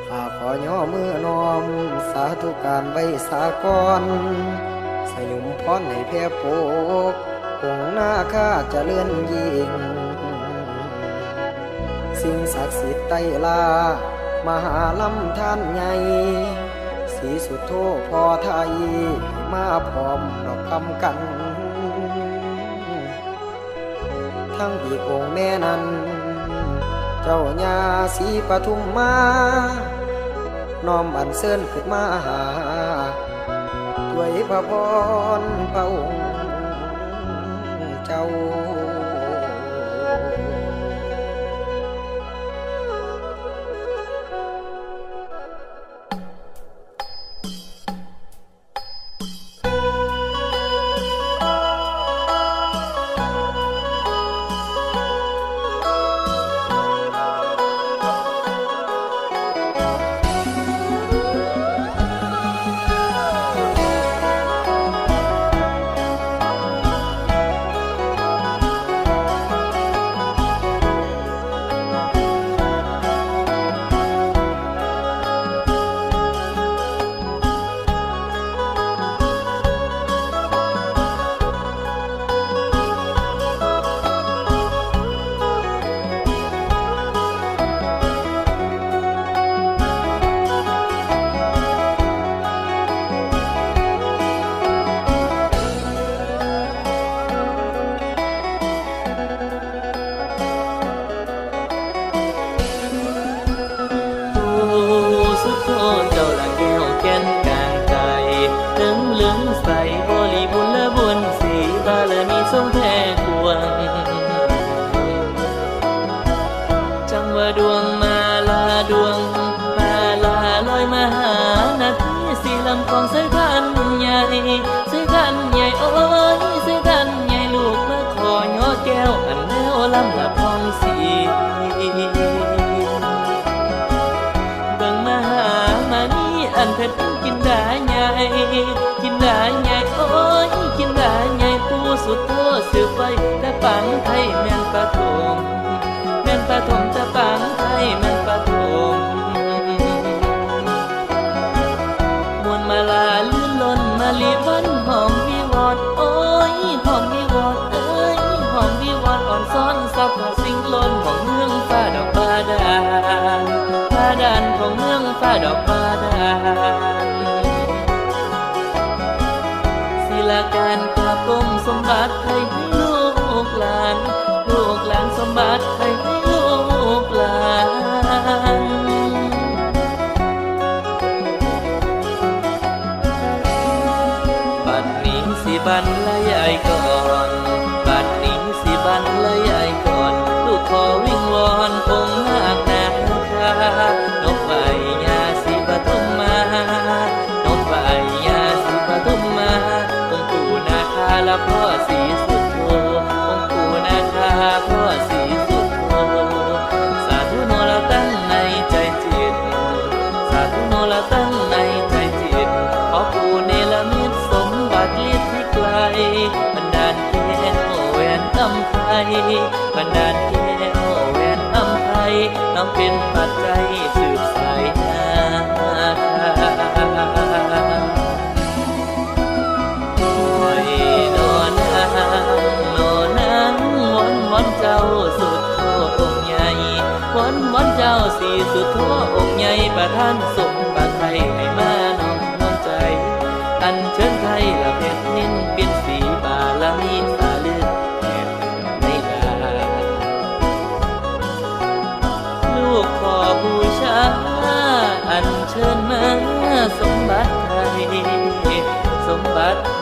ข้าขอย่อมือน้อมสาธุการไว้สากรสยุมพรให้แพ่ปกคงหน้าข้าจะเลื่อนยิ่งสิ่งศักดิ์สิทธิ์ไตลามหาลำท่านใหญ่สีสุดโทพอไทยมาพร้อมดอกคำกันทั้งอีกองค์แม่นั้นเจ้าญาศรีปทุมมาน้อมอันเชิญขึ้นมาหาด้วยพระพรพระองค์เจ้าเจ้าละแก้วแก่นกลางใจถึงเหลืองใสบริบูรณ์และบุญสีบารมีทรงแท้ควรจังว่าดวงมาลาดวงมาลาลอยมาหานาทีสีลำของสายทันใหญ่สายทันใหญ่โอ้ยสายทันใหญ่ลูกมาขอย่อแก้วอันแนวลำละพองสีอันเพชรกินได้ใหญ่กินได้ใหญ่โอ้ยกินได้ใหญ่ปูสุดโทษสืบไปแต่ปังไทยแม่นปฐมแม่นปฐมแต่ปังไทยแม่นปฐมมวลมาลาลื่นล้นมาลีวันหอมวิวอดโอ้ยหอมวิวอดเอ้ยหอมวิวอดอ่อนซ้อนซับสิ่งล้นของเมืองฟ้าดอกบาดาลบาดาลของเมืองฟ้าดอกบาดาลศิลาการกราบก้มสมบัติให้ลูกหลานลูกหลานสมบัติให้ลูกหลานบัดนี้สิบรรลัยก่อนบัดนี้สิบรรลัยก่อนลูกขอวิงวอนองค์นาคนาคานกใบญาสีปทุมมานกใบญาสีปทุมมาองค์ปู่นาคาและพ่อศรีสุโธองค์ปู่นาคาพ่อศรีสุโธสาธุโนเราตั้งในใจจิตสาธุโนเราตั้งในใจจิตขอปู่เนรมิตสมบัติฤทธิ์ที่ไกลบันดาลแก้วแหวนอำไพบันดาลแก้วแหวนอำไพน้องเป็นปัจจัยสืบสายนาคาคอยนอนนอนวันเจ้าสุดโทองค์ใหญ่วันเจ้าสีสุดโทองค์ใหญ่ประทานสมบัติไทยให้มาน้องน้องใจอันเชิญไทยละเพชรนินเป็นสีบารมีสาลือแห่งในดาลูกขอบูชาอันเชิญมาสมบัติไทยสมบัติไท